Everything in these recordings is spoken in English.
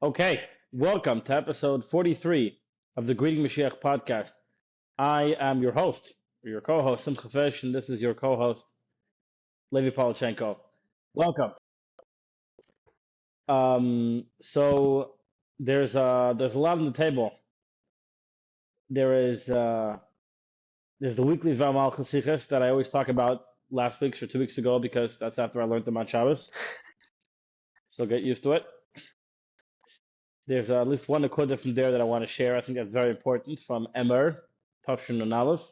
Okay, welcome to episode 43 of the Greeting Mashiach podcast. I am your host, or your co-host, Simcha and this is your co-host, Levi Polachenko. Welcome. So there's a lot on the table. There's the weekly Zvamal Shlichus that I always talk about last week or 2 weeks ago because that's after I learned them on Shabbos. So get used to it. There's at least one Nakuda from there that I want to share. I think that's very important from Emer, Tafshin and Aleph.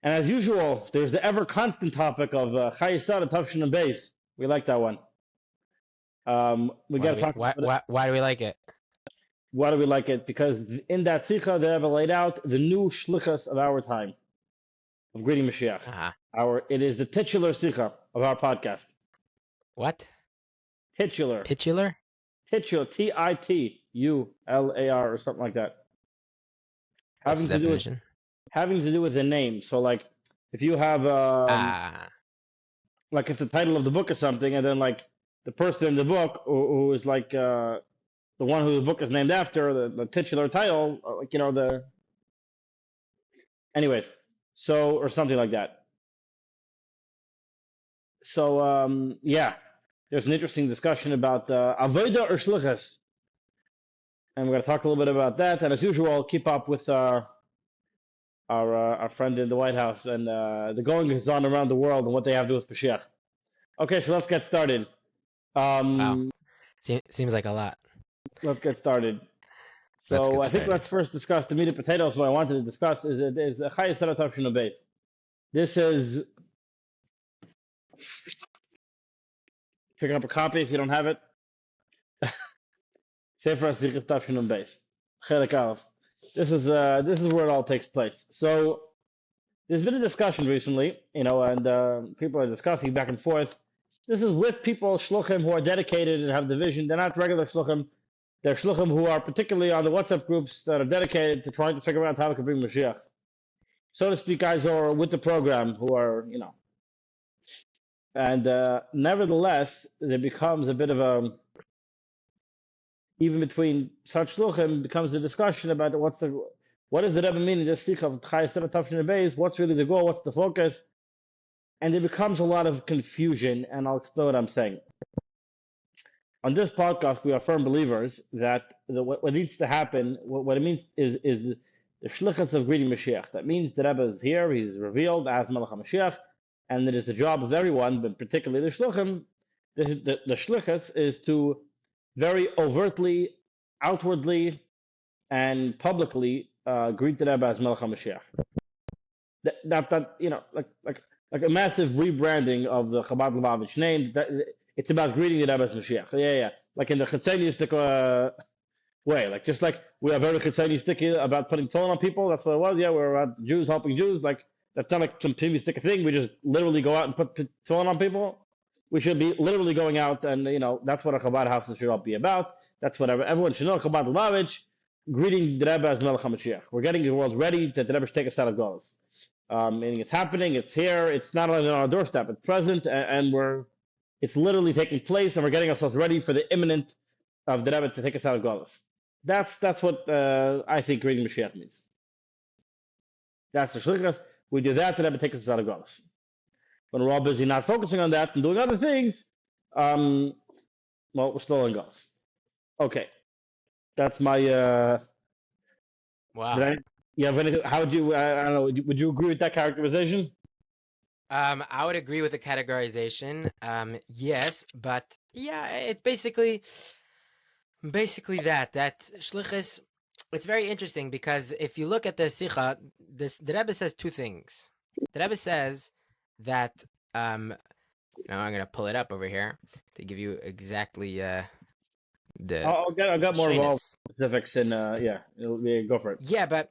And as usual, there's the ever constant topic of Chayei Sarah, Tafshin and Beis. We like that one. We got to talk about it. Why do we like it? Why do we like it? Because in that sicha, they have laid out the new Shlichus of our time, of Greeting Mashiach. It is the titular sicha of our podcast. What? Titular. Titular? Titular, Titular, or something like that. What's the definition? Having to do with the name. So, like, if you have, like, if the title of the book is something, and then, like, the person in the book who is, like, the one who the book is named after, the titular title, like, anyways, so, or something like that. So, yeah. There's an interesting discussion about avoda or Shlichus. And we're going to talk a little bit about that. And as usual, keep up with our friend in the White House and the goings on around the world and what they have to do with Mashiach. Okay, so let's get started. Wow. Seems like a lot. Let's get started. So I think let's first discuss the meat and potatoes. What I wanted to discuss is Chayei Sarah Tafshin and Beis. This is... Pick up a copy if you don't have it. Sefer Sichas Tafshin and Beis. Chelek Aleph. This is where it all takes place. So there's been a discussion recently, and people are discussing back and forth. This is with people Shluchim who are dedicated and have the vision. They're not regular Shluchim. They're Shluchim who are particularly on the WhatsApp groups that are dedicated to trying to figure out how we can bring Mashiach. So to speak, guys who are with the program, who are, And nevertheless, there becomes a bit of a, even between such shluchim, becomes a discussion about what does the Rebbe mean in this sicha of Chayei Sarah Tafshin and Beis? What's really the goal? What's the focus? And there becomes a lot of confusion, and I'll explain what I'm saying. On this podcast, we are firm believers that what needs to happen, what it means is the Shlichus of Greeting Mashiach. That means the Rebbe is here, he's revealed as Melech HaMashiach, and it is the job of everyone, but particularly the Shluchim, the Shlichus is to very overtly, outwardly, and publicly greet the Rebbe as Melech HaMashiach. Like a massive rebranding of the Chabad Lubavitch name. It's about greeting the Rebbe as Mashiach. Yeah. Like in the Chetzenistic way. Like just like we are very Chetzenistic about putting tone on people. That's what it was. Yeah, we're about Jews helping Jews. Like that's not like some stick thing. We just literally go out and put tone on people. We should be literally going out and, that's what a Chabad house should all be about. That's what everyone should know. Chabad Lubavitch, greeting the Rebbe as Melech HaMashiach. We're getting the world ready that the Rebbe should take us out of Golos. Meaning it's happening, it's here, it's not only on our doorstep, it's present, and it's literally taking place, and we're getting ourselves ready for the imminent of the Rebbe to take us out of Golos. That's what I think greeting Mashiach means. That's the Shlichus. We do that, the Rebbe takes us out of Golos. When we're all busy not focusing on that and doing other things, we're still in Golos. Okay. That's my... Wow. How would you, I don't know, would you agree with that characterization? I would agree with the categorization. Yes, but yeah, it's basically that Shlichus. It's very interesting because if you look at the sicha, the Rebbe says two things. The Rebbe says that now I'm gonna pull it up over here to give you exactly the. I got more involved specifics and go for it. Yeah, but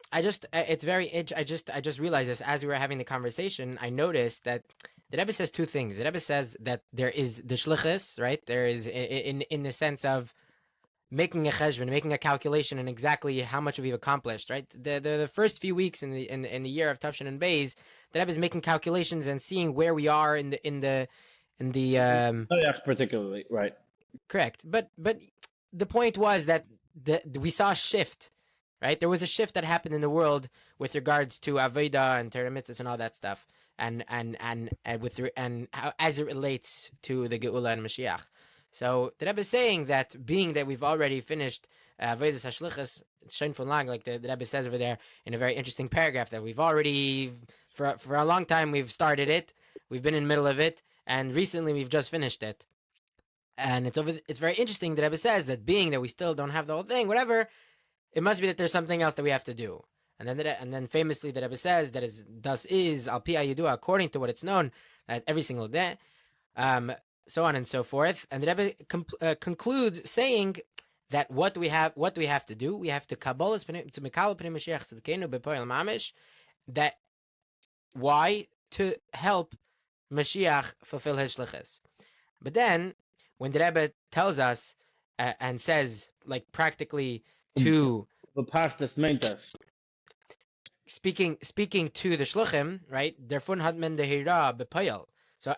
it's very I just realized this as we were having the conversation. I noticed that the Rebbe says two things. The Rebbe says that there is the Shlichus, right? There is in the sense of making a cheshbon, making a calculation, and exactly how much we've accomplished, right? The first few weeks in the year of Tafshin and Beis, the Rebbe is making calculations and seeing where we are in the particularly right. Correct, but the point was that we saw a shift, right? There was a shift that happened in the world with regards to avoda and Torah mitzvahs and all that stuff, and how, as it relates to the Geula and Mashiach. So the Rebbe is saying that being that we've already finished avodas Shlichus, Shein von Lang, like the Rebbe says over there in a very interesting paragraph, that we've already for a long time we've started it, we've been in the middle of it, and recently we've just finished it. And it's very interesting that Rebbe says that being that we still don't have the whole thing, whatever, it must be that there's something else that we have to do. And then famously the Rebbe says that thus is al pi hayidua, according to what it's known, that every single day, so on and so forth. And the Rebbe concludes saying that what do we have to do? We have to Kabbolas Pnei Moshiach mamash. That why? To help Mashiach fulfill his Shlichus. But then when the Rebbe tells us and says, like, practically to the pastas mentas, speaking to the Shluchim, right? Derfun hat men dehira bepayal. So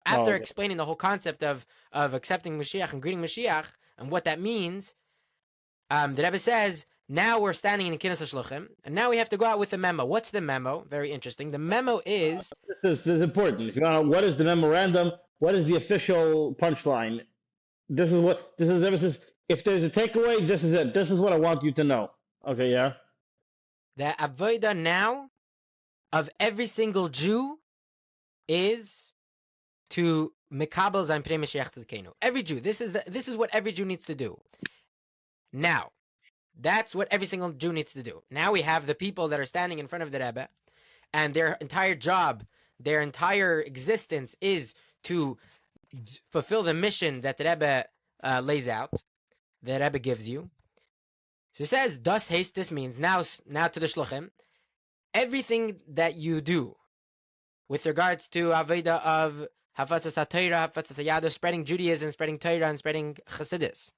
after explaining the whole concept of accepting Mashiach and greeting Mashiach and what that means, the Rebbe says, now we're standing in the Kinnas HaShluchim, and now we have to go out with the memo. What's the memo? Very interesting. The memo is... This is important. If you want to know what is the memorandum, what is the official punchline, this is Rebbe says, if there's a takeaway, this is it. This is what I want you to know. Okay, yeah? The avoda now of every single Jew is to Mekabel Zayin Pnei Moshiach Tzidkenu. Every Jew. This is what every Jew needs to do. Now, that's what every single Jew needs to do. Now we have the people that are standing in front of the Rebbe, and their entire job, their entire existence is to fulfill the mission that the Rebbe lays out, the Rebbe gives you. So it says, "Das haste." This means now to the Shluchim, everything that you do with regards to avoda of hafatzas HaTorah, hafatzas HaYada, spreading Judaism, spreading Torah, and spreading Chassidus,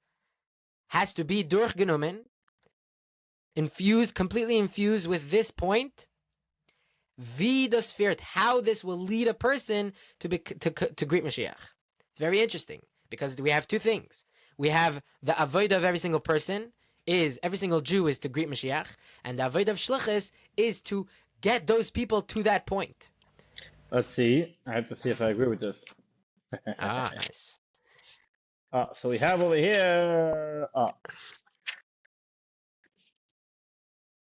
has to be durchgenommen, completely infused with this point, wie das führt, how this will lead a person to greet Mashiach. It's very interesting because we have two things. We have the avodah of every single person, every single Jew is to greet Mashiach, and the avodah of Shlichus is to get those people to that point. Let's see. I have to see if I agree with this. Nice. So we have over here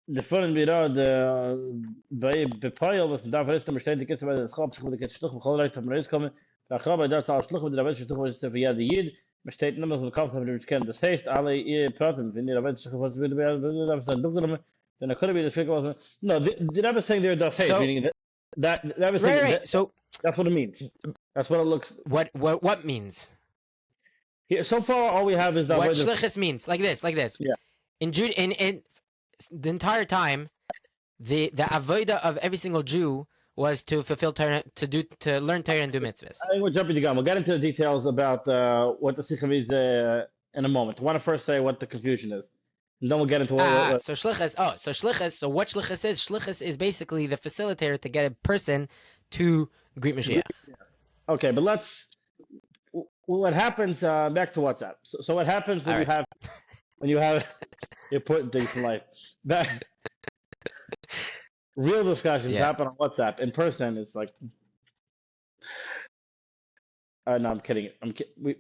the fun bira the bei bepail was da verst am steht die bei der schop sich mit der Shluchim bchol leicht am reis kommen da gab da als Shluchim mit der Rebbe Shluchim was für ja die Jid steht nur mit Kampf mit dem kennen das heißt alle ihr praten wenn ihr Rebbe Shluchim was will da dann doch dann could be the figure was no the Rebbe saying there does hate meaning that Rebbe saying right. So that's what it means. That's what it looks. What means? Here, so far, all we have is the what Shlichus means. Like this. Yeah. In the entire time, the avoda of every single Jew was to fulfill Torah, to learn Torah and do mitzvahs. I think we're jumping the gun. We'll get into the details about what the sicha means in a moment. I want to first say what the confusion is, and then we'll get into what. So Shlichus. So what Shlichus is? Shlichus is basically the facilitator to get a person to greet Mashiach. Okay, but what happens back to WhatsApp. So what happens when you have important things in life? Real discussions happen on WhatsApp. In person, it's like, no, I'm kidding.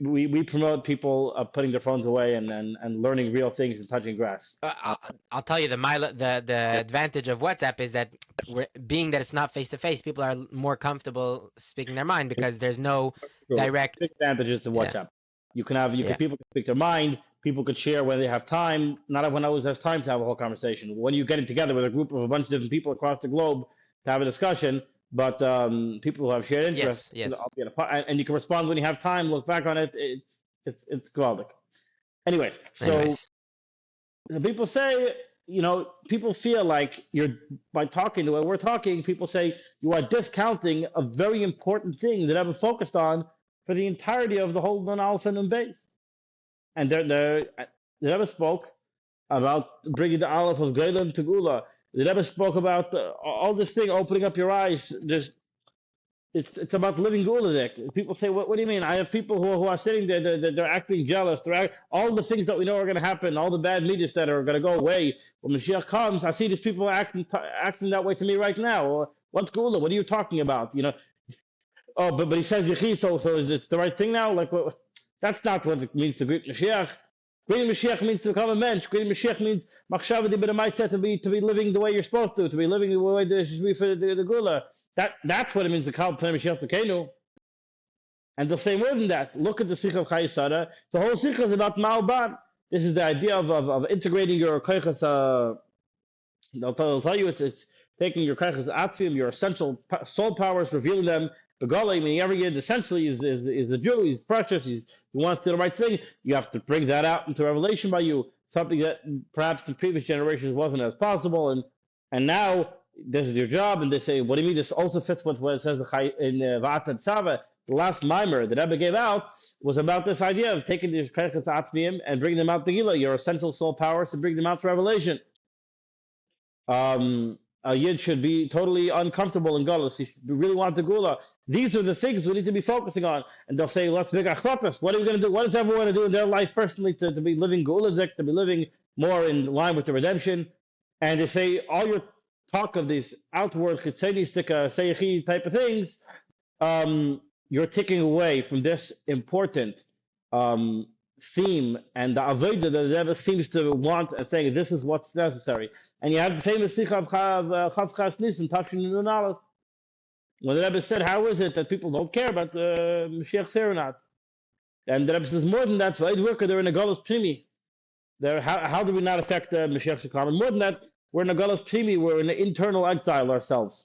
We promote people putting their phones away and learning real things and touching grass. I'll tell you the advantage of WhatsApp is that being that it's not face to face, people are more comfortable speaking their mind because there's no direct advantages to WhatsApp. Yeah. People can speak their mind. People could share when they have time. Not everyone always has time to have a whole conversation. When you're getting together with a group of a bunch of different people across the globe to have a discussion, but people who have shared interests, yes. And you can respond when you have time. Look back on it. It's gewaldic. Anyways, so the people say, people feel like by talking the way we're talking, people say you are discounting a very important thing that I've been focused on for the entirety of the whole non-alpha and base. And the Rebbe spoke about bringing the Aleph of Geula to Geula. The Rebbe spoke about all this thing, opening up your eyes. it's about living Geula. People say, what do you mean? I have people who are sitting there, they're acting jealous. All the things that we know are going to happen, all the bad medias that are going to go away. When Mashiach comes, I see these people acting that way to me right now. Or, what's Geula? What are you talking about? Oh, but he says Yechi, so it's the right thing now? Like, that's not what it means to greet Mashiach. Greeting Mashiach means to become a mensch. Greeting Mashiach means machshava di b'damaita, to be living the way you're supposed to be living the way there should be for the Geula. That's what it means to Kabbolas Pnei Moshiach Tzedakenu. And they'll say more than that. Look at the sicha of Chayei Sarah. The whole sicha is about ma'alban. This is the idea of integrating your koiches. They'll tell you it's taking your koiches atzvim, your essential soul powers, revealing them. Begala, meaning every yid essentially is a Jew. He's precious. He wants to do the right thing. You have to bring that out into revelation by you. Something that perhaps the previous generations wasn't as possible, and now this is your job. And they say, what do you mean? This also fits with what it says in Va'at Sava. The last mimer that Rebbe gave out was about this idea of taking these koiches atzmiyim and bringing them out to Geula, your essential soul powers, to bring them out to revelation. A yid should be totally uncomfortable in Galus. He should really want the Geula. These are the things we need to be focusing on. And they'll say, let's make achlotas. What are we going to do? What does everyone want to do in their life personally to be living Geulazik, to be living more in line with the redemption? And they say, all your talk of these outward chitzenistic seichi type of things, you're taking away from this important theme and the avoda that the Rebbe seems to want and saying this is what's necessary. And you have the famous sicha of Chavchas Nisan, Tafshin Nun Aleph, when the Rebbe said, how is it that people don't care about Mashiach Sarah not? And the Rebbe says, more than that, so they're in a Kabbolas Pnei Moshiach. How do we not affect Mashiach Shekam? And more than that, we're in a Kabbolas Pnei Moshiach, we're in an internal exile ourselves.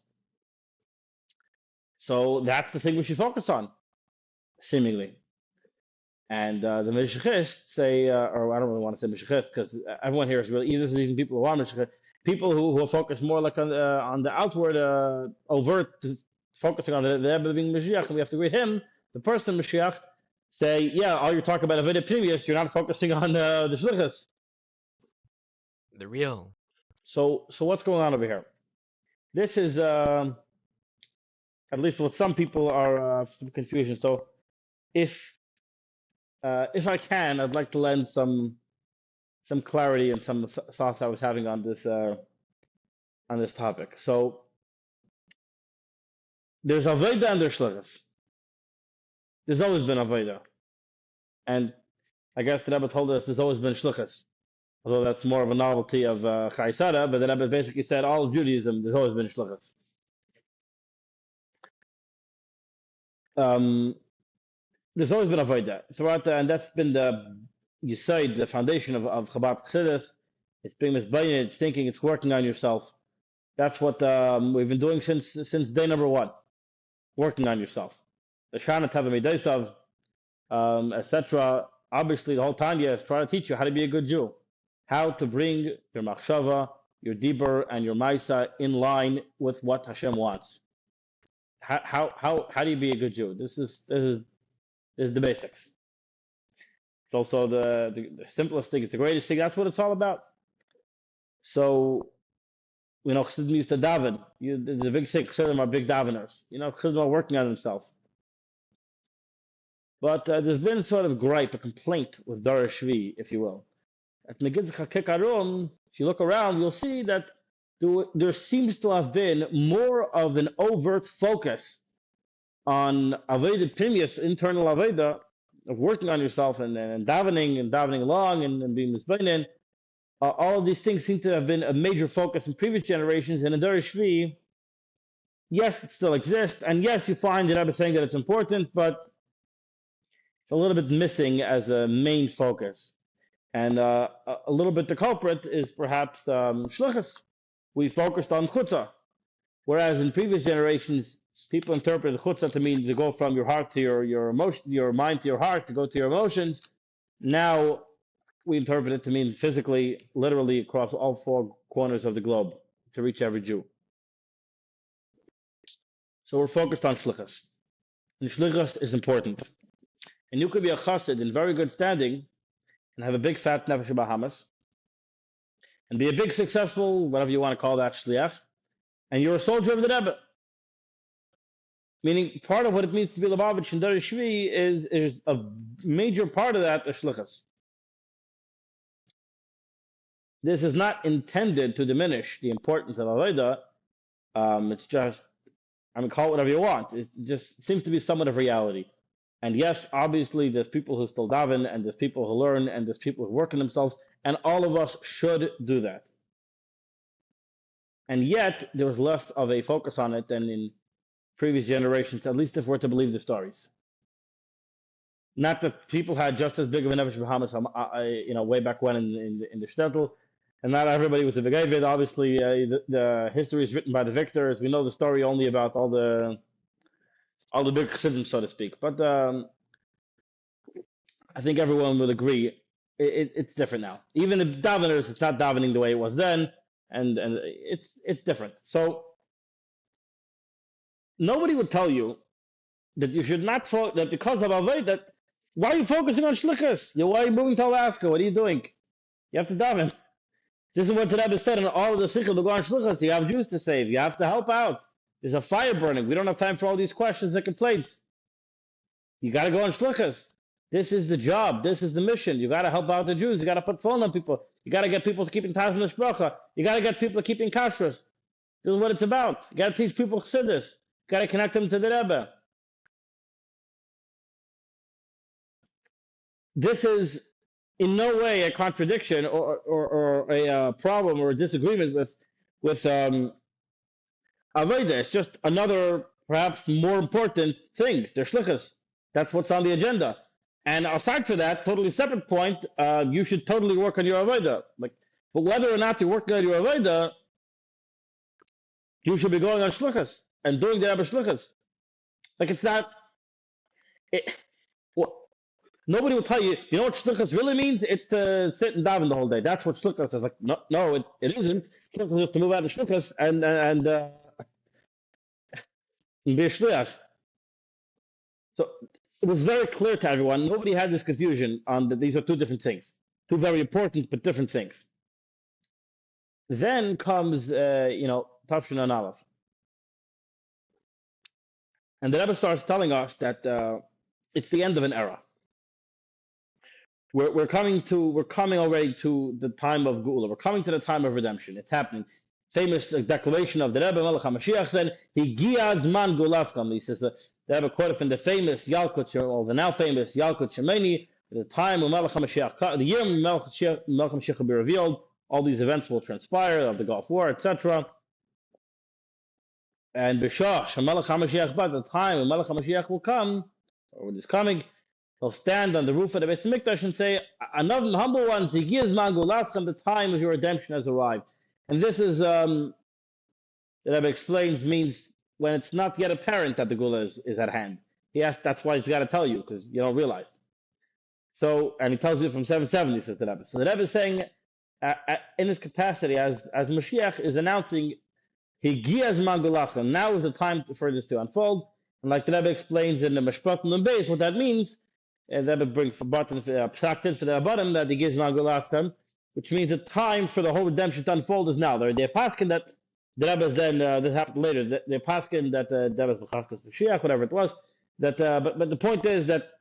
So that's the thing we should focus on, seemingly. And the Meshichists say, or I don't really want to say Meshichists, because everyone here is really, even people who are Meshichists, people who are focused more like on the outward, overt, focusing on the Rebbe being Mashiach, and we have to read him, the person Mashiach, say, yeah, all you're talking about Avodah previous, you're not focusing on the Shlichus. The real. So what's going on over here? This is, at least what some people are, some confusion. So if I can, I'd like to lend some clarity and some thoughts I was having on this topic. So there's avoda and there's shlichus. There's always been avoda, and I guess the Rebbe told us there's always been shlichus, although that's more of a novelty of Chayei Sarah. But the Rebbe basically said all of Judaism there's always been shlichus. There's always been avoda throughout, and that's been the foundation of Chabad Chassidus. It's being misbein, it's thinking, it's working on yourself. That's what we've been doing since day number one, working on yourself. The Shana Tava Midaisav, etc. Obviously, the whole Tanya is trying to teach you how to be a good Jew, how to bring your machshava, your dibur, and your maisa in line with what Hashem wants. How do you be a good Jew? This is the basics. It's also the simplest thing. It's the greatest thing. That's what it's all about. So, Chassidim used to daven. There's a big thing. Chassidim are big daveners. Chassidim are working on themselves. But there's been sort of gripe, a complaint with Dor Hashvi'i, if you will. At Megiddo Kekarum, if you look around, you'll see that there seems to have been more of an overt focus on avodah primius, internal avodah, of working on yourself and davening along and being misbeinin. All of these things seem to have been a major focus in previous generations. And in Dor Hashvi'i, yes, it still exists, and yes, you find that Rebbe saying that it's important, but it's a little bit missing as a main focus. And a little bit the culprit is perhaps Shlichus. We focused on chutzah, whereas in previous generations, people interpreted chutzah to mean to go from your heart to your emotion, your mind to your heart, to go to your emotions. Now we interpret it to mean physically, literally across all four corners of the globe to reach every Jew. So we're focused on shlichus. And shlichus is important. And you could be a chassid in very good standing and have a big fat nefesh Bahamas and be a big successful, whatever you want to call that, shliach, and you're a soldier of the Rebbe. Meaning, part of what it means to be Lubavitch and Dor Hashvi'i is a major part of that, the Shlichus. This is not intended to diminish the importance of Avodah. It's just, call it whatever you want. It just seems to be somewhat of reality. And yes, obviously, there's people who still daven, and there's people who learn, and there's people who work on themselves, and all of us should do that. And yet, there was less of a focus on it than in previous generations, at least if we're to believe the stories. Not that people had just as big of a Nefesh Bahamas, way back when in the shtetl, and not everybody was a Begavid. Obviously, the history is written by the victors. We know the story only about all the big chassidim, so to speak. But I think everyone would agree it's different now. Even the daveners, it's not davening the way it was then, and it's different. So nobody would tell you that you should not that because of Avodah. Why are you focusing on Shlichus? Why are you moving to Alaska? What are you doing? You have to daven. This is what the Rebbe said in all of the sicha to go on Shlichus. You have Jews to save. You have to help out. There's a fire burning. We don't have time for all these questions and complaints. You got to go on Shlichus. This is the job. This is the mission. You got to help out the Jews. You got to put phone on people. You got to get people to keep in touch with Mishbracha. You got to get people to keep in kashrus. This is what it's about. You got to teach people chassidus. You got to connect them to the Rebbe. This is in no way a contradiction or a problem or a disagreement with Avodah. It's just another, perhaps more important thing. They're Shlichus. That's what's on the agenda. And aside from that, totally separate point, you should totally work on your Avodah. But whether or not you're working on your Avodah, you should be going on Shlichus and doing the Rebbe Shlichus. It's not. Nobody will tell you, you know what Shlichus really means? It's to sit and daven the whole day. That's what Shlichus is. No, it isn't. Shlichus is to move out of Shlichus and be a Shliach. So it was very clear to everyone. Nobody had this confusion on that these are two different things. Two very important but different things. Then comes, Tafshin and Aleph. And the Rebbe starts telling us that it's the end of an era. We're coming already to the time of Geula. We're coming to the time of redemption. It's happening. Famous declaration of the Rebbe, Want Moshiach said, "Higia zman gulascham." He says the Rebbe quoted from the famous Yalkut, or the now famous Yalkut Shemeni, the time when Want Moshiach, the year when Want Moshiach will be revealed. All these events will transpire of the Gulf War, etc. And B'shah Shemelech HaMashiach, but the time when Melech HaMashiach will come, or when he's coming, he'll stand on the roof of the Beis Hamikdash and say, "Another humble ones, Higia zman gulascham, the time of your redemption has arrived." And this is, the Rebbe explains, means when it's not yet apparent that the Geula is at hand. That's why he's got to tell you, because you don't realize. So, and he tells you from 770, says the Rebbe. So the Rebbe is saying, in his capacity as Mashiach, is announcing, Higia zman gulascham, now is the time for this to unfold. And like the Rebbe explains in the Mishpat and Beis, what that means, and the Rebbe brings for bottom psaktin for the bottom that Higia zman gulascham, which means the time for the whole redemption to unfold is now. They're paskin that the Rebbe then this happened later. They're paskin that the Rebbe Kabbolas Pnei Moshiach, whatever it was. But the point is that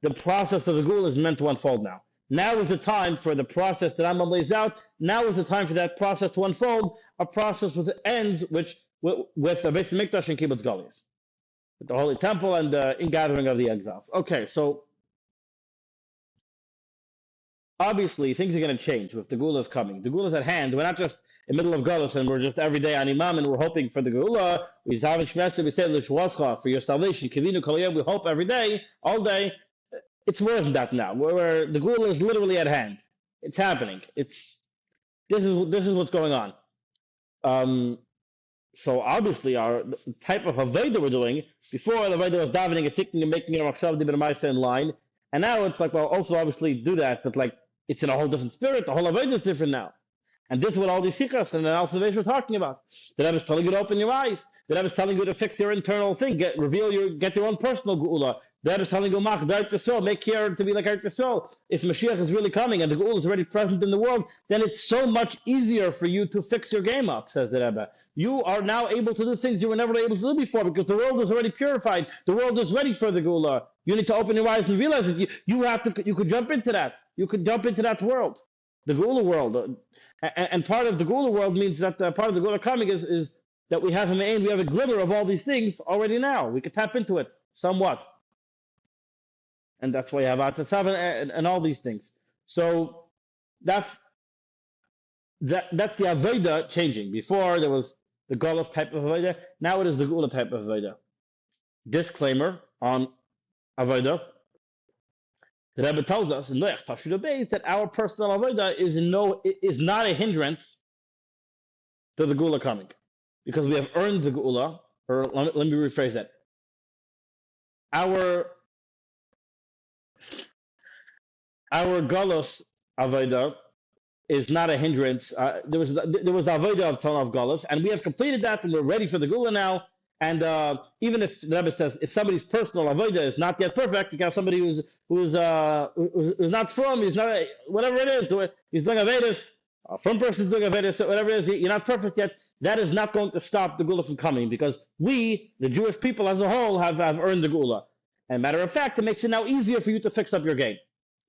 the process of the Geula is meant to unfold now. Now is the time for the process that Rambam lays out. Now is the time for that process to unfold. A process with ends with the Beis Hamikdash and Kibbutz Goliath, with the Holy Temple and the ingathering of the exiles. Okay, so. Obviously, things are going to change with the Geula is coming. The Geula is at hand. We're not just in the middle of Golos and we're just every day on Imam and we're hoping for the Geula. We say L'shwascha, for your salvation. Kivinu kol yom, we hope every day, all day. It's more than that now. Where the Geula is literally at hand. It's happening. This is what's going on. So obviously, our type of avoda we're doing, before the avoda was davening and thinking and making our Machshav Dibur Ma'aseh in line, and now it's like, well, also obviously do that, but it's in a whole different spirit. The whole avoda is different now. And this is what all these sichas and analysis we're talking about. The Rebbe is telling you to open your eyes. The Rebbe is telling you to fix your internal thing, get your own personal geula, That is telling you, make care to be like Eretz Yisrael. If Mashiach is really coming and the Geula is already present in the world, then it's so much easier for you to fix your game up, says the Rebbe. You are now able to do things you were never able to do before because the world is already purified. The world is ready for the Geula. You need to open your eyes and realize that you could jump into that. You could jump into that world, the Geula world. And part of the Geula world means that part of the Geula coming is that we have a glimmer of all these things already now. We could tap into it somewhat. And that's why you have Atzav and all these things. So that's the avoda changing. Before there was the Kabbolas type of avoda. Now it is the Geula type of avoda. Disclaimer on avoda. The Rebbe tells us in Lech Tafshid Beis that our personal avoda is not a hindrance to the Geula coming, because we have earned the Geula. Or let me rephrase that. Our Galus Avodah is not a hindrance. There was the Avodah of Ton of Galus, and we have completed that, and we're ready for the Geula now. And even if the Rebbe says if somebody's personal Avodah is not yet perfect, you can have somebody who's not from, he's not whatever it is, he's doing Avedis, from person's doing Avedis, whatever it is, you're not perfect yet. That is not going to stop the Geula from coming, because we, the Jewish people as a whole, have earned the Geula. And matter of fact, it makes it now easier for you to fix up your game.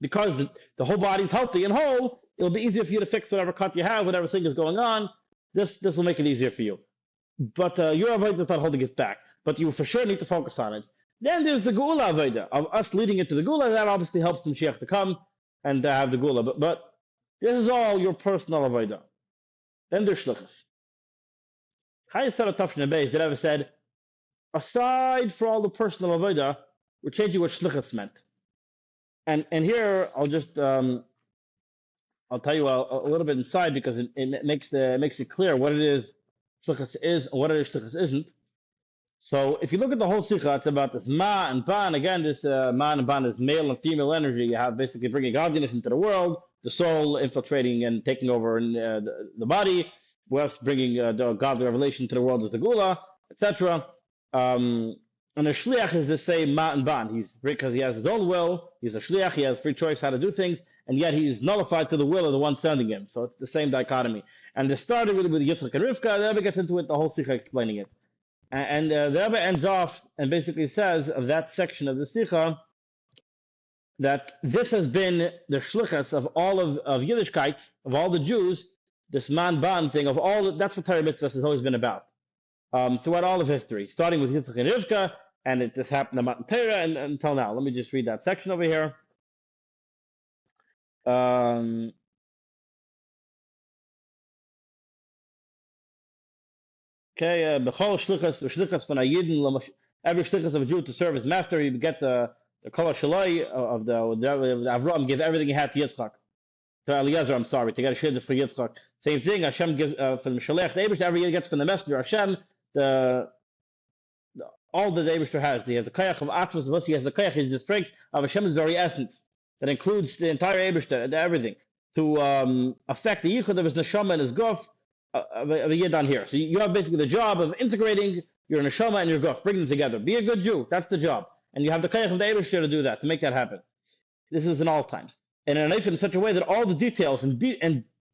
Because the whole body's healthy and whole, it'll be easier for you to fix whatever cut you have, whatever thing is going on. This will make it easier for you. But your avodah is not holding it back. But you for sure need to focus on it. Then there's the Geula avodah, of us leading into the Geula. That obviously helps the Mashiach to come and have the Geula. But this is all your personal avodah. Then there's Shlichus. Chayei Sarah the Rebbe said, aside for all the personal avodah, we're changing what Shlichus meant. And here I'll just I'll tell you a little bit inside, because it makes it clear what it is Shlichus is and what it is Shlichus isn't. So if you look at the whole sicha, it's about this ma and ban. Again, this ma and ban is male and female energy. You have basically bringing godliness into the world, the soul infiltrating and taking over in the body, whilst bringing the godly revelation to the world as the Geula, etc. And a shliach is the same ma and ban. He's because he has his own will. He's a shliach. He has free choice how to do things, and yet he's nullified to the will of the one sending him. So it's the same dichotomy. And this started really with Yitzchak and Rivka. The Rebbe gets into it, the whole sicha explaining it. And the Rebbe ends off and basically says of that section of the sicha that this has been the shlichus of all of Yiddishkeit, of all the Jews, this man ban thing of all. That's what Torah mitzvahs has always been about. Throughout all of history, starting with Yitzchak and Rivka, and it just happened about Torah and until now. Let me just read that section over here. Okay, b'chol shlichus von Yidden, every shlichus of a Jew to serve his master, he gets the kol shaloi of the Avram, give everything he had to Yitzchak. To Eliezer, I'm sorry, to get a shidduch for Yitzchak. Same thing, Hashem gives from the Shalech, the Eibishter, every year gets from the messenger Hashem, all that the Eibishter has. He has the koyach of Atzvos, once he has the koyach, he's the strength of Hashem's very essence. That includes the entire Eibishter, everything, to affect the yichud of his neshama and his guf of a yid on here. So you have basically the job of integrating your neshama and your guf, bring them together. Be a good Jew, that's the job. And you have the koyach of the Eibishter to do that, to make that happen. This is in all times. And in such a way that all the details and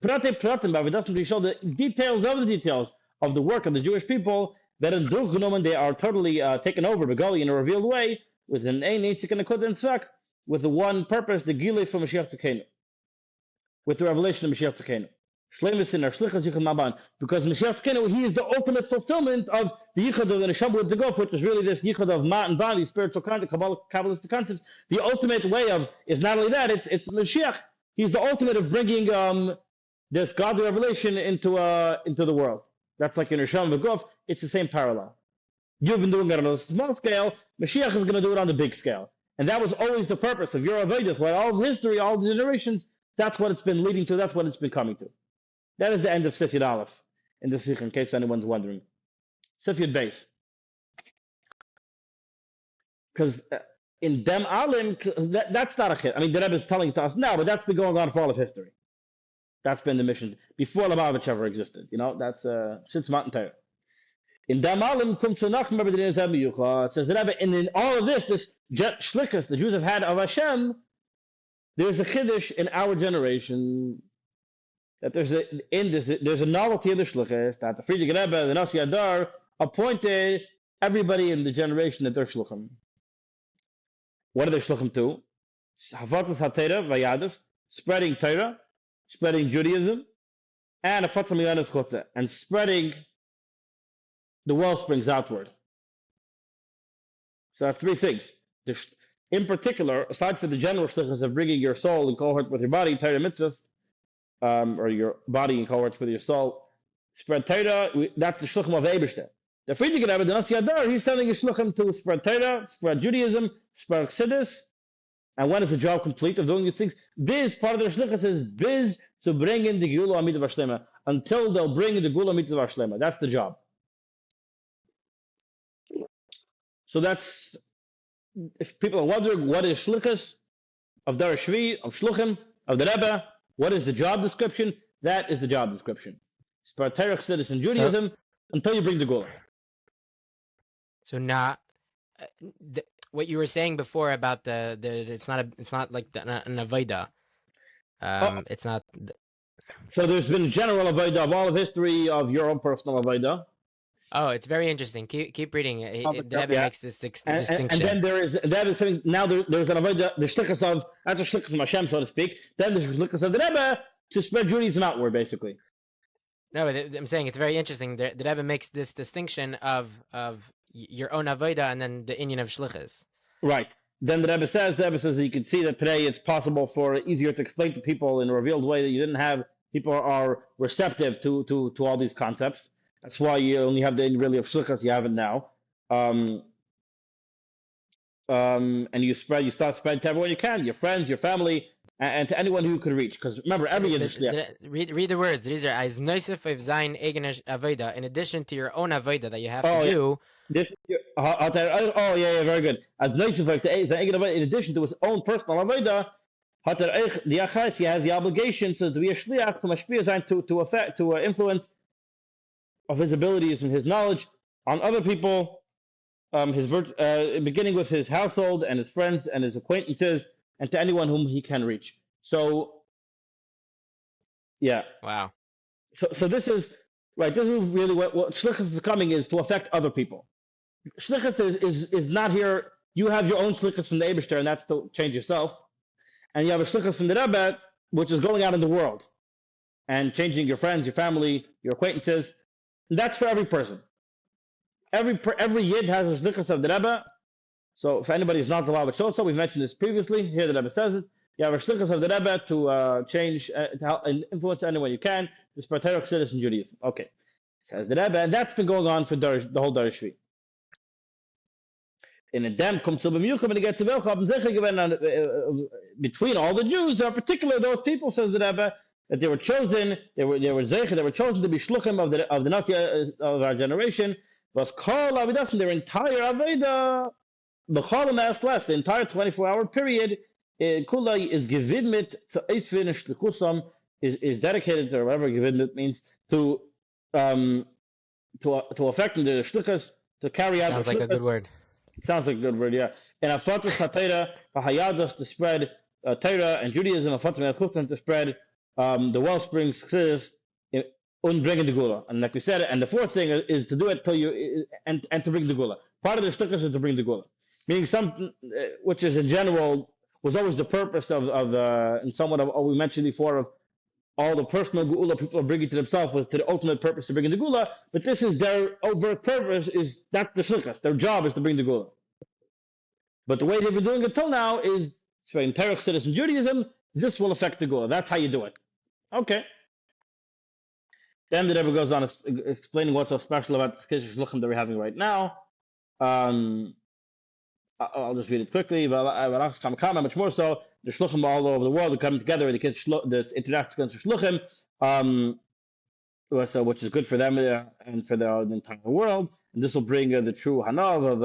pratim, we show the details of the work of the Jewish people, that in Durchgenommen they are totally taken over Begoli in a revealed way, with an ein Yitzchak and a Kod and Tzvak, with the one purpose, the Geula for Mashiach Tzekenu, with the revelation of Mashiach Tzekenu. Shleimus in our Shlichus Yichud Maban, because Mashiach Tzekenu, he is the ultimate fulfillment of the Yichud of the Neshama with the Gof, which is really this Yichud of Ma and Ban, the spiritual concept, Kabbalistic concepts. The ultimate way of is not only that, it's Mashiach. He's the ultimate of bringing this godly revelation into the world. That's like in Neshama and Gof. It's the same parallel. You've been doing it on a small scale. Mashiach is going to do it on the big scale, and that was always the purpose of your avodah. Throughout all of history, all the generations, that's what it's been leading to. That's what it's been coming to. That is the end of Sifyud Aleph in the sicha, in case anyone's wondering. Sifyud Beis. Because in Dem Alim, that's not a chit. I mean, the Rebbe is telling it to us now, but that's been going on for all of history. That's been the mission before Lubavitch ever existed. You know, that's since Mountain Torah. In Damalim comes to Nachman Rebbe Dinei Zeh Miyucha. It says the Rebbe, and in all of this Shlichus the Jews have had of Hashem, there's a chiddush in our generation that there's a novelty in the Shlichus that the Friedrich Rebbe, the Nasi Adar, appointed everybody in the generation that they're Shluchim. What are they Shluchim to? Havatas HaTorah Vayadus, spreading Torah, spreading Judaism, and Afatzah Milanas Chotze, and spreading the well springs outward. So I have three things. In particular, aside from the general shlichus of bringing your soul in cohort with your body, Torah mitzvahs, or your body in cohorts with your soul, spread Torah, that's the shluchim of Eibishter. The Friedrich Rebbe, the Nasi Adar, he's sending his shluchim to spread Torah, spread Judaism, spread Chassidus, and when is the job complete of doing these things? Biz, part of their shlichus is biz to bring in the Geula mitzvah shlema, until they'll bring in the Geula mitzvah shlema. That's the job. So that's, if people are wondering what is Shlichus of Dor Hashvi'i, of Shluchim, of the Rebbe, what is the job description? That is the job description. Spread Torah, Chassidus, and Judaism until you bring the Geula. So now, what you were saying before about it's not like an avoda. It's not. So there's been a general avoda of all of history of your own personal avoda. Oh, it's very interesting. Keep reading. The Rebbe makes this distinction. And then there's something. Now there's an avoda, the shlichus of, that's a shlichus of Hashem, so to speak. Then there's shlichus of the Rebbe to spread Judaism outward, basically. No, but I'm saying it's very interesting. The Rebbe makes this distinction of your own avoda and then the inyan of shlichus. Right. Then the Rebbe says that you can see that today it's possible for easier to explain to people in a revealed way that you didn't have. People are receptive to all these concepts. That's why you only have the end really of shlichus. You have it now, and you start spreading to everyone you can, your friends, your family, and to anyone who you could reach. Because remember, every read the words. These are as noisef of zayin egen avoda. In addition to your own avoda that you have to do. Very good. As noisef of zayin egen avoda, in addition to his own personal avoda, he has the obligation to be a shliach to mashpia zayin, to affect, to influence of his abilities and his knowledge on other people, beginning with his household and his friends and his acquaintances, and to anyone whom he can reach. So, yeah. Wow. So this is right. This is really what shlichus is coming, is to affect other people. Shlichus is not here. You have your own shlichus from the Eibishter, and that's to change yourself. And you have a shlichus from the Rebbe, which is going out in the world and changing your friends, your family, your acquaintances. And that's for every person. Every yid has a shlichus of the Rebbe. So if anybody is not the Lava Shosa, we've mentioned this previously. Here the Rebbe says it. You have a shlichus of the Rebbe to change, to help and influence anyone you can. To spread Torah, Chassidus, and Judaism. Okay, says the Rebbe, and that's been going on for the whole Dor Hashvi'i. In a dem comes to B'miyuchah, and he gets to Velchab and Zecha, between all the Jews, there are particular those people, says the Rebbe, that they were chosen. They were Zecha. They were chosen to be Shluchim of the Nasi of our generation. Was called Avidas, their entire Avodah. The entire 24-hour period, Kula is gevidmet to Eisvin Shlichusam, is dedicated to whatever gevidmet means, to affecting the shlichus, to carry out. Sounds like a good word. Sounds like a good word, yeah. And Afatas HaTorah, Hayados, to spread Torah and Judaism, Afatas Me'achuptan, to spread the well springs, Chassidus, and bring the Geula. And like we said, and the fourth thing is to do it till you, and to bring the Geula. Part of the shlichus is to bring the Geula. Meaning some, which is in general, was always the purpose of and somewhat of what we mentioned before, of all the personal geula people are bringing to themselves, was to the ultimate purpose of bringing the geula. But this is their overt purpose, is that's the shlichus. Their job is to bring the geula. But the way they've been doing it till now is in Torah, Chassidus, and Judaism. This will affect the geula. That's how you do it. Okay. Then the Rebbe goes on explaining what's so special about the Shluchim that we're having right now. I'll just read it quickly. Much more so, the Shluchim all over the world are coming together. The kids, the interact against the Shluchim, which is good for them and for the entire world. And this will bring the true Hanav of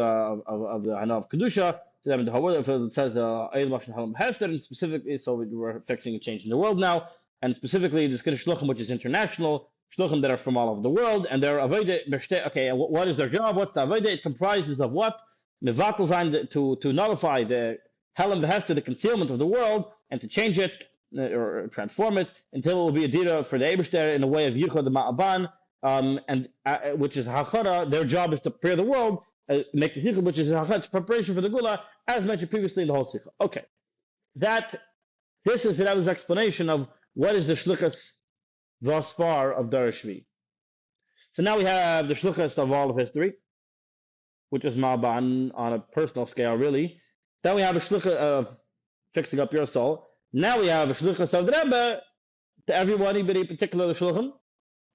the Hanav Kedusha to them in the whole world. It says and specifically, so we're fixing a change in the world now. And specifically, this Shluchim, which is international, Shluchim that are from all over the world, and their avoda. Okay, and what is their job? What's the avoda? It comprises of what? Mevatel zayin, to nullify the hell and the heft, the concealment of the world, and to change it or transform it until it will be a dira for the Eibishter in a way of yichud the ma'aban, and which is hachara. Their job is to prepare the world, make the sicha, which is hachara, preparation for the Geula, as mentioned previously in the whole sicha. Okay, this is the Rebbe's explanation of what is the Shlichus thus far of Dor Hashvi'i. So now we have the Shlichus of all of history, which is Ma'aban on a personal scale, really. Then we have a Shlichus of fixing up your soul. Now we have a Shlichus of the Rebbe to everybody, but in particular the Shluchim,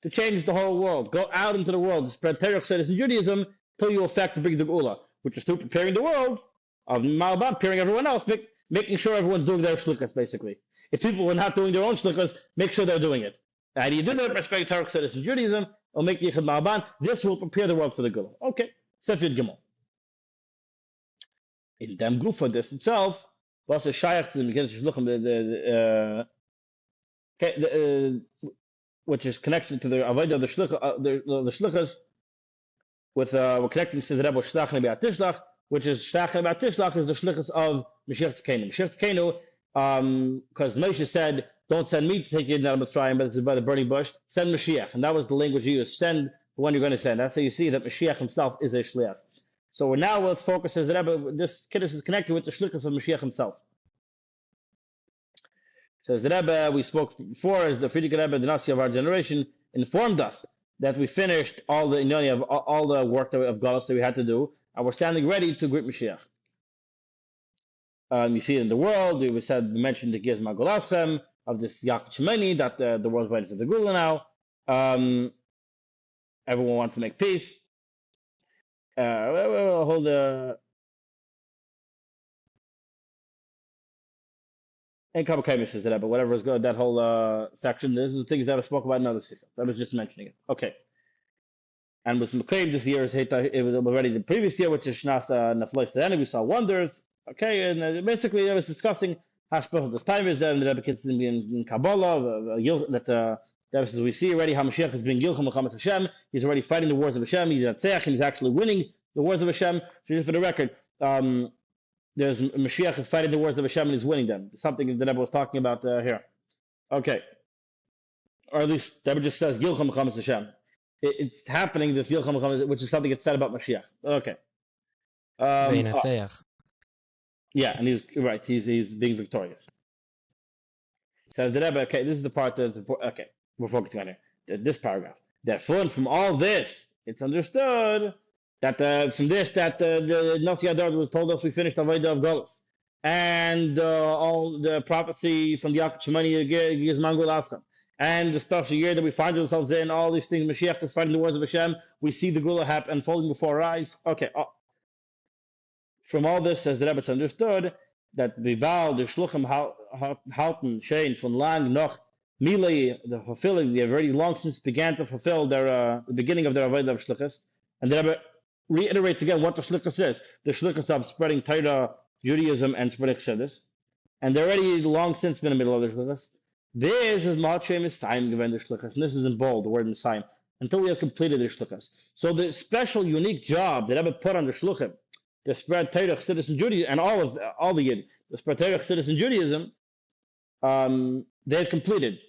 to change the whole world. Go out into the world, to spread Torah in Judaism, till you affect to bring the Geula, which is through preparing the world of Ma'aban, preparing everyone else, making sure everyone's doing their Shlichus, basically. If people were not doing their own Shlichus, make sure they're doing it. How do you do that? By spreading Torah in Judaism, or make Yichud Ma'aban. This will prepare the world for the Geula. Okay, Sefir Gimel. In them Gufa, this itself, was a Shayach to the beginning of Shluchim, which is connected to the avoda of the Shlichus, with we're connecting to the Rebbe Shlach and Levi Tishlach, which is Shlach and Levi Tishlach is the Shlichus of Moshiach Tzkeinu. Moshiach Tzkeinu, because Moshe said, "Don't send me to take you down Mitzrayim, but this is by the burning bush. Send Mashiach," and that was the language he used. Send the one you're going to send. That's how you see that Mashiach himself is a Shliach. So now let's focus as the Rebbe. This kiddush is connected with the Shlichus of Mashiach himself. Says the Rebbe, we spoke before, as the Frierdiker Rebbe, the Nasi of our generation, informed us that we finished all the all the work of Galus that we had to do, and we're standing ready to greet Mashiach. You see it in the world. We mentioned the Gizma Golashem of this Yaakov Shemeni, that the world's ready for the Geula now. Everyone wants to make peace. Hold the. And Kabbalas says that, but whatever is good, that whole section, this is the things that I spoke about in other sichas. I was just mentioning it. Okay. And with McCabe this year, it was already the previous year, which is Shnasa Naflois the enemy. We saw wonders. Okay, and basically I was discussing Hashpach of this time is there, and the Rebbe gets in Kabbalah, that as we see already, how Mashiach is being Gilcham Mechamas Hashem. He's already fighting the wars of Hashem. He's at Seach, and he's actually winning the wars of Hashem. So just for the record, there's Mashiach is fighting the wars of Hashem and he's winning them. Something that Rebbe was talking about here. Okay. Or at least Rebbe just says Gilcham Mechamas Hashem. It's happening, this Gilcham Mechamas, which is something that's said about Mashiach. Okay. Yeah, and he's right. He's being victorious. Says the Rebbe. Okay, this is the part that's important. Okay, we're focusing on here. This paragraph. Therefore, from all this, it's understood that from this that the Nasi Adar told us we finished Avodah of Galus, and all the prophecy from the Yaakov Shemani Gizman Golashem, and the special year that we find ourselves in, all these things. Mashiach is fighting the words of Hashem. We see the Geula happen unfolding before our eyes. Okay. From all this, as the Rebbe understood, that the Shluchim halten shein von lang noch milei, the fulfilling, they have already long since began to fulfill their the beginning of their avodah of Shlichus, and the Rebbe reiterates again what the Shlichus is: the Shlichus of spreading Torah, Judaism, and spreading Chassidus, and they're already long since been in the middle of the Shlichus. This is Malchem Messiah given the Shlichus, and this is in bold, the word Messiah, until we have completed the Shlichus. So the special, unique job that Rebbe put on the Shluchim, the spread Torah, Chassidus, and Judaism, and all the Yid, the spread Torah, Chassidus, and Judaism, they had completed,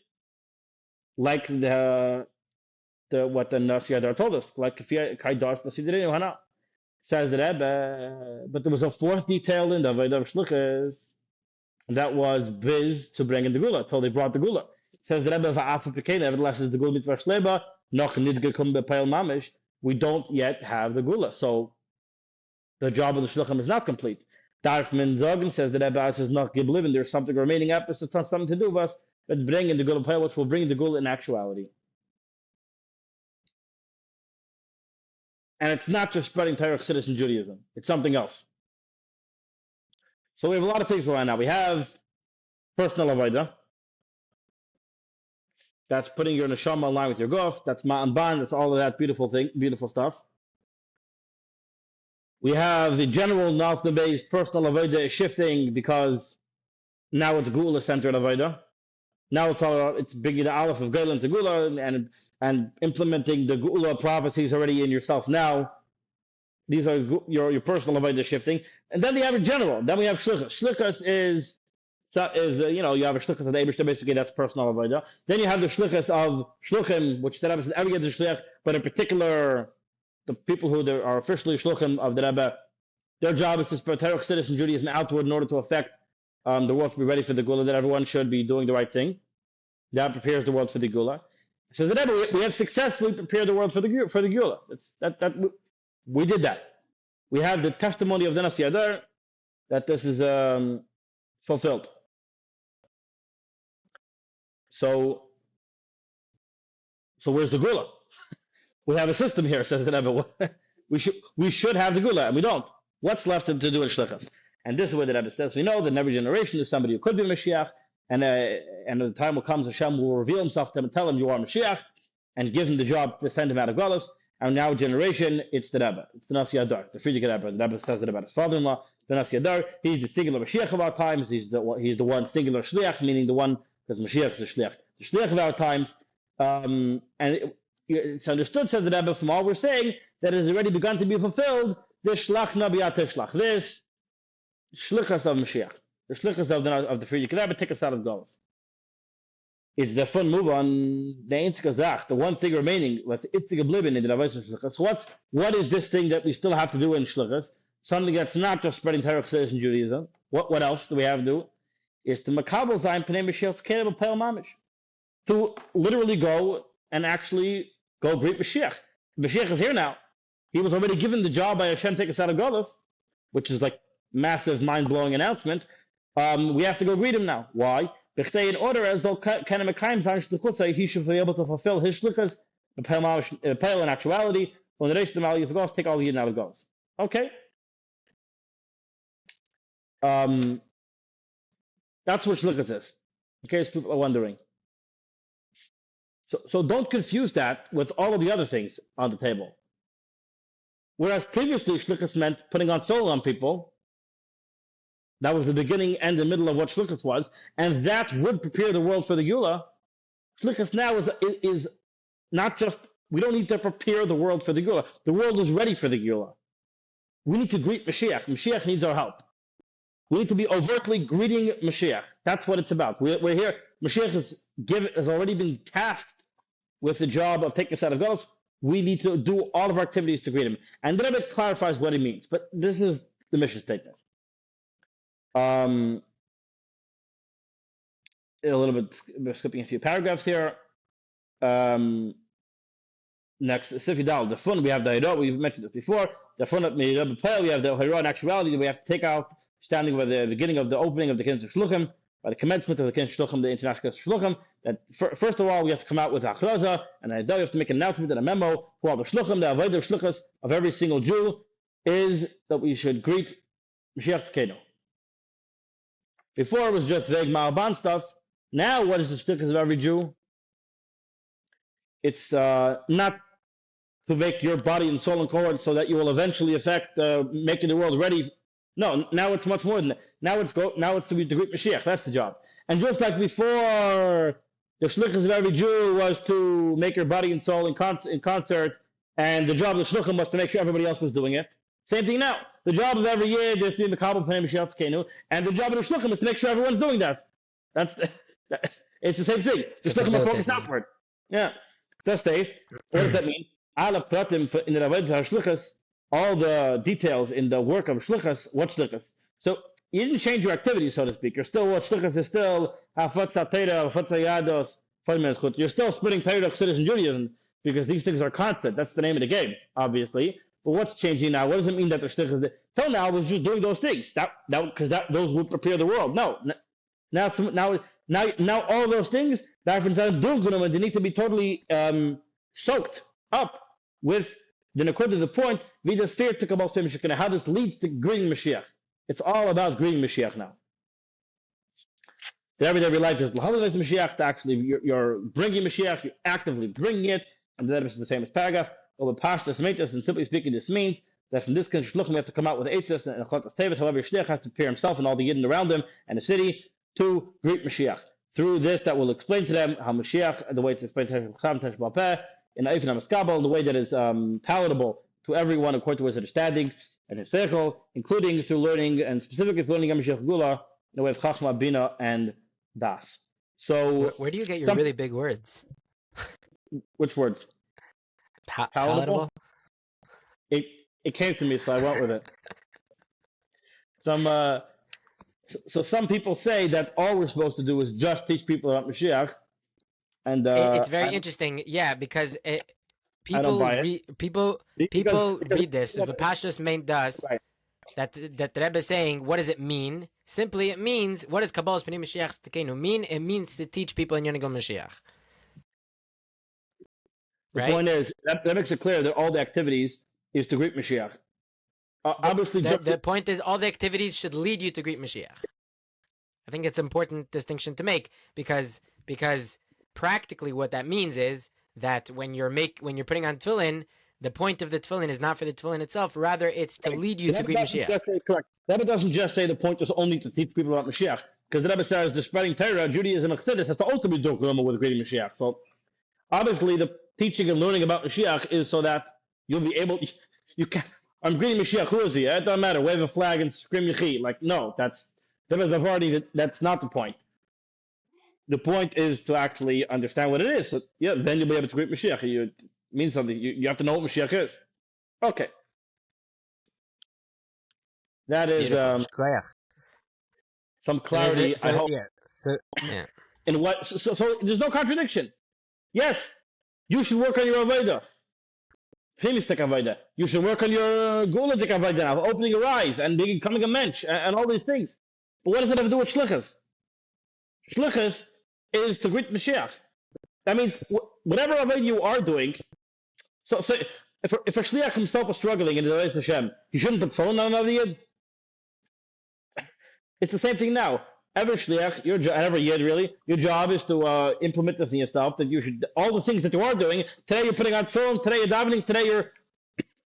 like what the Nasi Adar told us, like Kaidos Nasidrei Hana, says the Rebbe. But there was a fourth detail in the Avodah of Shlichus, and that was biz to bring in the Geula, until they brought the Geula. Says the Rebbe, nevertheless, is the Geula mitzvah shleba, noch nidgekum bepeil mamish. We don't yet have the Geula, so the job of the Shluchim is not complete. Darfman Zogan says that Rebbe is not gibliven. There's something remaining up. It's something to do with us. But bring in the Geula, which will bring the Geula in actuality. And it's not just spreading Torah, Chassidus, and Judaism. It's something else. So we have a lot of things going on now. We have personal avoda. That's putting your neshama in line with your guf. That's ma'an ban. That's all of that beautiful stuff. We have the general Nalfna-based personal avoda is shifting because now it's Geula centered avoda. Now it's all about, it's bringing the aleph of Geula into Geula and implementing the Geula prophecies already in yourself now. These are your personal avodah shifting. And then we have a general. Then we have Shlichus. Shlichus is you have a Shlichus of the Eibishter, basically that's personal avodah. Then you have the Shlichus of Shluchim, which the Rebbe says every other Shlich, but in particular, the people who are officially Shluchim of the Rebbe, their job is to spread Torah status in Judaism outward in order to affect the world to be ready for the Geula, that everyone should be doing the right thing. That prepares the world for the Geula. So the Rebbe, we have successfully prepared the world for the Geula. We did that. We have the testimony of the Nasi Adar that this is fulfilled. So where's the Geula? We have a system here, says the Rebbe. we should have the Geula, and we don't. What's left to do in Shlichus? And this is what the Rebbe says. We know that in every generation there's somebody who could be Mashiach, and the time will come, Hashem will reveal himself to him and tell him you are Mashiach, and give him the job to send him out of Galus. And now generation, it's the Rebbe. It's the Nasi Adar, the Frierdiker Rebbe. The Rebbe says it about his father-in-law, the Nasi Adar. He's the singular Mashiach of our times. He's the one singular Shliach, meaning the one, because Mashiach is the Shliach. The Shliach of our times. It's understood, says the Rebbe, from all we're saying, that it has already begun to be fulfilled, this Shlach Nabiyat Shlach. This Shlichus of Mashiach. The Shlichus of the Frierdiker Rebbe take us out of Galus. It's the fun move on the einzige Zach. The one thing remaining was itzige geblieben in the Avodah Shlichus. What is this thing that we still have to do in Shlichus? Something that's not just spreading Torah in Judaism. What else do we have to do? Is to Kabbolas Pnei Moshiach mamash. To literally go and actually go greet Mashiach. Mashiach is here now. He was already given the job by Hashem take us out of Galus, which is like massive, mind-blowing announcement. We have to go greet him now. Why? In order as though he should be able to fulfill his shlichus, in actuality, when the rest of the Mali is goes, take all the Yidden out of goes. Okay? That's what shlichus is. In case people are wondering. So don't confuse that with all of the other things on the table. Whereas previously shlichus meant putting on soul on people, that was the beginning and the middle of what Shlichus was, and that would prepare the world for the Geula. Shlichus now is not just, we don't need to prepare the world for the Geula. The world is ready for the Geula. We need to greet Mashiach. Mashiach needs our help. We need to be overtly greeting Mashiach. That's what it's about. We're here. Mashiach has already been tasked with the job of taking us out of Galus. We need to do all of our activities to greet him. And the Rebbe clarifies what he means, but this is the mission statement. A little bit, we're skipping a few paragraphs here. Next, Sifi Dal, the fun, we have the Hira, we've mentioned this before. The fun of the Rebbe Pale, we have the Hira in actuality, we have to take out, standing by the beginning of the opening of the Kiddush Shluchim, by the commencement of the Kiddush Shluchim, the international Kiddush Shluchim, that first of all, we have to come out with a Achraza, and we have to make an announcement and a memo for all the Shluchim, the avodah Shluchus of every single Jew, is that we should greet Mashiach Tzkenu. Before it was just vague Ma'aban stuff. Now what is the shlichus of every Jew? It's not to make your body and soul and cohort so that you will eventually affect making the world ready. No, now it's much more than that. Now it's to be the great Mashiach. That's the job. And just like before, the shlichus of every Jew was to make your body and soul in concert, and the job of the shluchim was to make sure everybody else was doing it. Same thing now. The job of every year is to be the Kabbolas Pnei Moshiach, and the job of the Shluchim is to make sure everyone's doing that. It's the same thing. The Shluchim are focused outward. Yeah. That's the What does that mean? Ala pratim in the Avodah Shlichus, all the details in the work of Shlichus. What Shlichus? So you didn't change your activity, so to speak. You're still what Shlichus is still Hafatza Torah, Hafatza Yados. You're still splitting Torah, Chassidus, and Judaism because these things are constant. That's the name of the game, obviously. But what's changing now? What does it mean that the shlichus is? Till now, was just doing those things. Because those would prepare the world. No, now all those things that they need to be totally soaked up with the nakud to the point. We just fear to Kabbolas Pnei Moshiach. How this leads to greeting Mashiach. It's all about greeting Mashiach now. The everyday life is l'halal Mashiach. To actually, you're bringing Mashiach. You're actively bringing it, and that is the same as paragraph. Over pashtas meitas, and simply speaking, this means that from this kind of shluchim we have to come out with eitzes and chotas tevis. However, shliach has to prepare himself and all the yidden around him and the city to greet Mashiach. through this that will explain to them how Mashiach, the way it's explained to them in Eifin HaMaskabel, the way that is palatable to everyone according to his understanding and his seichel, including through learning and specifically through learning Mashiach Geula in the way of Chachma, Bina, and Das. So, Where do you get your really big words? Which words? Palatable? It came to me, so I went with it. So some people say that all we're supposed to do is just teach people about Mashiach, and it's very interesting, yeah, because people read this. If a pashtus main does that the Rebbe is saying, what does it mean? Simply, it means, what does Kabbolas Pnei Moshiach mean? It means to teach people in Yonigol Mashiach. The point is that makes it clear that all the activities is to greet Mashiach. Obviously, the point is all the activities should lead you to greet Mashiach. I think it's an important distinction to make because practically what that means is that when you're putting on tefillin, the point of the tefillin is not for the tefillin itself, rather it's to lead you to greet Mashiach. Correct. The Rebbe doesn't just say the point is only to teach people about Mashiach, because the Rebbe says the spreading Torah, Judaism, and Chassidus has to also be dokulama with greeting Mashiach. So obviously the teaching and learning about Mashiach is so that you'll be able. I'm greeting Mashiach. Who is he? It doesn't matter. Wave a flag and scream Yechi. Like no, that's not the point. The point is to actually understand what it is. So, yeah, then you'll be able to greet Mashiach. It means something. You have to know what Mashiach is. Okay. That is some clarity. I hope. Yeah. In what? So there's no contradiction. Yes, you should work on your avoda. You should work on your Geula avoda now, opening your eyes and becoming a mensch and all these things. But what does it have to do with Shlichus? Shlichus is to greet Mashiach. That means whatever avoda you are doing. So if a shliach himself is struggling in the Avodah Hashem, he shouldn't put phone on another yid. It's the same thing now. Every shliach, every yid really, your job is to implement this in yourself. That you should all the things that you are doing. Today you're putting on film. Today you're davening. Today you're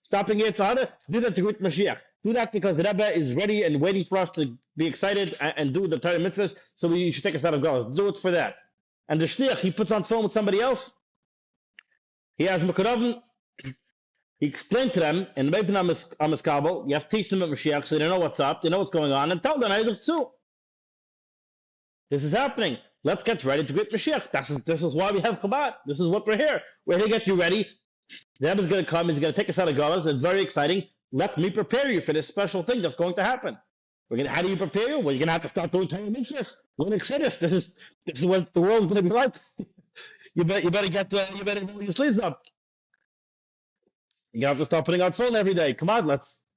stopping it. So do that to greet Mashiach. Do that because the Rebbe is ready and waiting for us to be excited and do the Torah mitzvahs. So we should take us out of God. Do it for that. And the shliach, he puts on film with somebody else. He has Mekaravim. He explained to them in the Kabbalah, you have to teach them about Mashiach so they know what's up, they know what's going on, and tell them, this is happening. Let's get ready to greet Mashiach. This is why we have Chabad. This is what we're here. We're here to get you ready. The Rebbe is going to come. He's going to take us out of Galus. It's very exciting. Let me prepare you for this special thing that's going to happen. How do you prepare you? Well, you're going to have to start doing Torah mitzvahs. Learn Chassidus. This is what the world's going to be like. you better roll your sleeves up. You have to start putting on phone every day. Come on,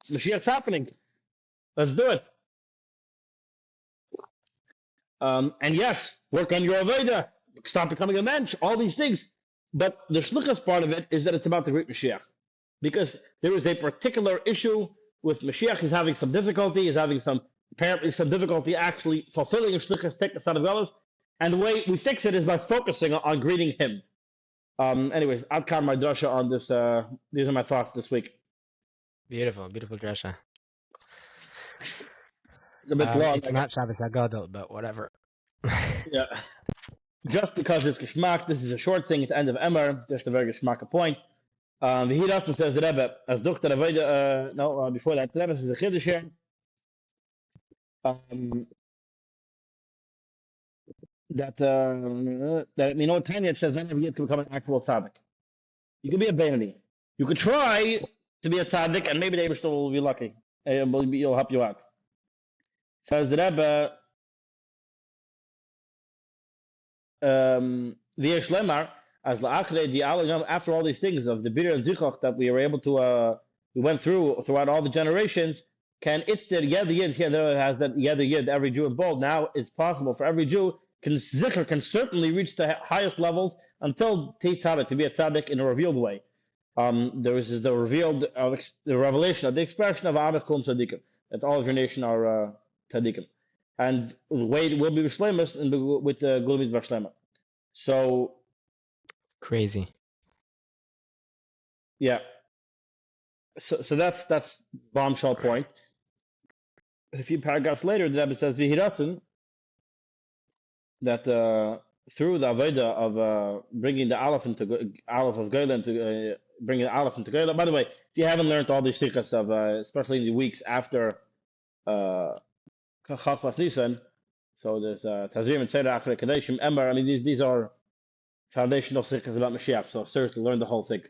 Mashiach's happening. Let's do it. And yes, work on your avoda. Stop becoming a mensch. All these things. But the Shlichus part of it is that it's about the great Mashiach. Because there is a particular issue with Mashiach. He's having some difficulty. He's having apparently some difficulty actually fulfilling a Shlichus, take the son of Galus. And the way we fix it is by focusing on greeting him. Anyways, I'll count my drasha on this. These are my thoughts this week. Beautiful drasha. It's a bit long. It's not Shabbos Agadol, but whatever. Yeah. Just because it's Geschmack, this is a short thing at the end of Emmer, just a very Geschmack point. The Hidatsu says the Rebbe, as Dr. Avodah, before that, the Rebbe says a Chiddush here. That Tanya it says not every yid can become an actual tzaddik. You can be a Beinoni. You could try to be a tzaddik, and maybe the Eibishter will be lucky. He'll help you out. Says the Rebbe, the Yeshlemar, as after all these things of the Bir and Zichach that we were able to, we went throughout all the generations, can it's the Yid here has that Yid, every Jew involved. Now it's possible for every Jew can certainly reach the highest levels until to be a tzaddik in a revealed way. There is the revelation of the expression of Abed Kulm Tzaddikim, that all of your nation are tzaddikim, and the way will be Shlemus with the Geula Mitzvah Shlema. So crazy. Yeah. So that's bombshell point. A few paragraphs later, the Rebbe says Vihiratzin. that through the avoda of bringing the aleph of Geula into bringing the aleph into Geula. By the way, if you haven't learned all these sichas of especially in the weeks after Kabbolas Nisan, so there's Tazrim and Seder Achrei Kadeshim Ember. I mean, these are foundational sichas about Mashiach. So seriously, learn the whole thing.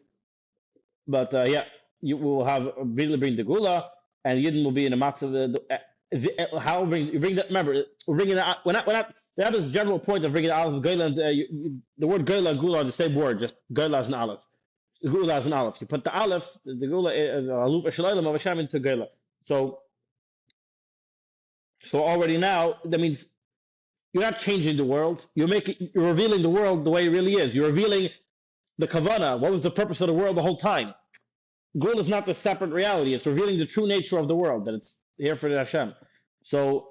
But yeah, you will have really bring the Geula, and Yidden will be in a matzah. How you bring that? Remember, we're bringing that. We're not. That is the general point of bringing the aleph of Geula. And, the word Geula and Geula are the same word, just Geula as an aleph. Geula as an aleph. You put the aleph, the Geula, aluf shalaylam of Hashem into Geula. So already now, that means you're not changing the world. You're revealing the world the way it really is. You're revealing the kavana. What was the purpose of the world the whole time? Geula is not the separate reality. It's revealing the true nature of the world, that it's here for the Hashem. So,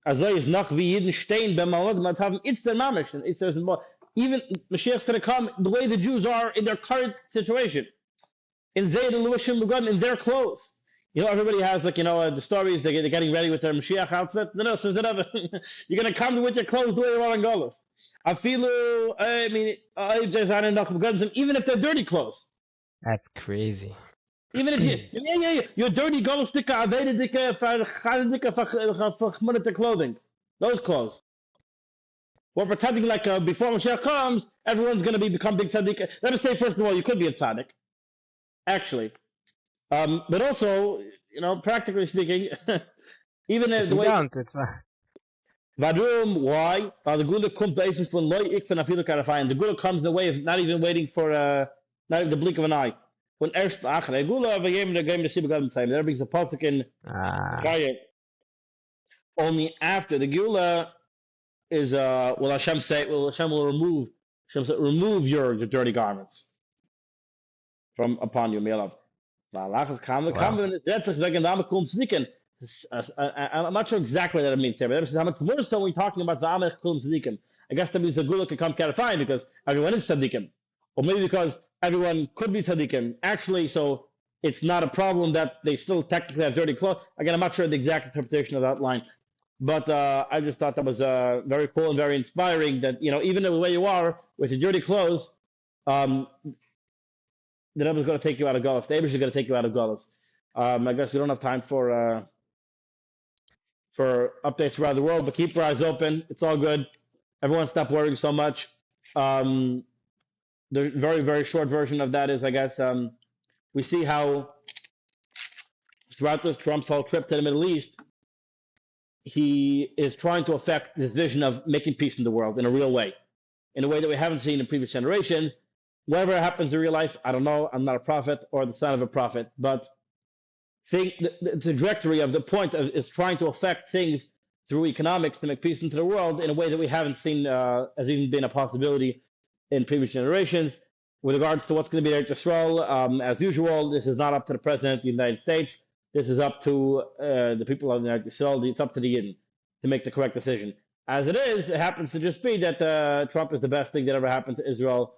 as is nach wie Yidden stehen beim Ma'od, it's the mamash, and it's even Mashiach is going to come the way the Jews are in their current situation, in Zayd and Luishim Begun, in their clothes. You know, everybody has the stories. They're getting ready with their Mashiach outfit. No, says it ever. You're going to come with your clothes the way you are in Golos. Even if they're dirty clothes. That's crazy. Even if you're dirty Golos sticker, Avodah dicker, for clothing, those clothes. We're pretending like before Mashiach comes, everyone's going to become big tzaddik. Let me say first of all, you could be a tzaddik, actually, but also, practically speaking, even if the way. Don't, it's fine. Warum? Why? The Geula comes based from loy ikfen afilu karafayim. The Geula comes in the way of not even waiting for not even the blink of an eye. When erst achrei Geula v'yem the game to see began time. There brings a pasuk in Chayei. Only after the Geula is will Hashem say? Hashem will remove your dirty garments from upon you, Melav. I'm not sure exactly what that means there, but how much more so we're talking about Zamech Kum Tzadikim. I guess that means the Geula could come clarifying because everyone is Tzadikim. Or maybe because everyone could be Tzadikim. Actually, so it's not a problem that they still technically have dirty clothes. Again, I'm not sure the exact interpretation of that line. But I just thought that was very cool and very inspiring that, even the way you are with your dirty clothes, the Rebbe is going to take you out of Golos. The Rebbe is going to take you out of Golos. I guess we don't have time for updates around the world, but keep your eyes open. It's all good. Everyone stop worrying so much. The very, very short version of that is, I guess, we see how throughout Trump's whole trip to the Middle East, he is trying to affect this vision of making peace in the world in a real way, in a way that we haven't seen in previous generations. Whatever happens in real life, I don't know. I'm not a prophet or the son of a prophet, but the trajectory of the point is trying to affect things through economics to make peace into the world in a way that we haven't seen has even been a possibility in previous generations. With regards to what's going to be Eretz Yisrael, as usual, this is not up to the President of the United States. This is up to the people of Eretz Yisrael. It's up to the Yidden to make the correct decision. As it is, it happens to just be that Trump is the best thing that ever happened to Israel.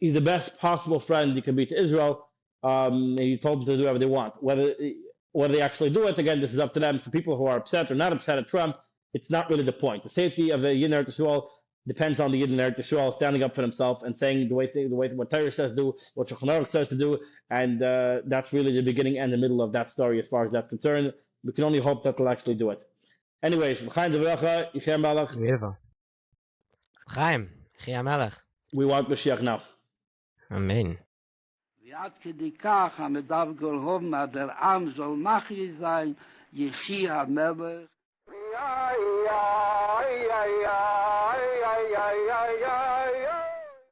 He's the best possible friend he can be to Israel. He told them to do whatever they want. Whether they actually do it, again, this is up to them. So people who are upset or not upset at Trump, it's not really the point. The safety of the Yidden Eretz Yisrael depends on the Yidden Eretz Yisrael standing up for himself and saying the way what Torah says to do, what Shulchan Aruch says to do, and that's really the beginning and the middle of that story as far as that's concerned. We can only hope that they'll actually do it. Anyways, beautiful. Chaim, we want Moshiach now. Amen. ועד כדי כך המדב גולהום מהדר עם זול מחי זין יחי המלך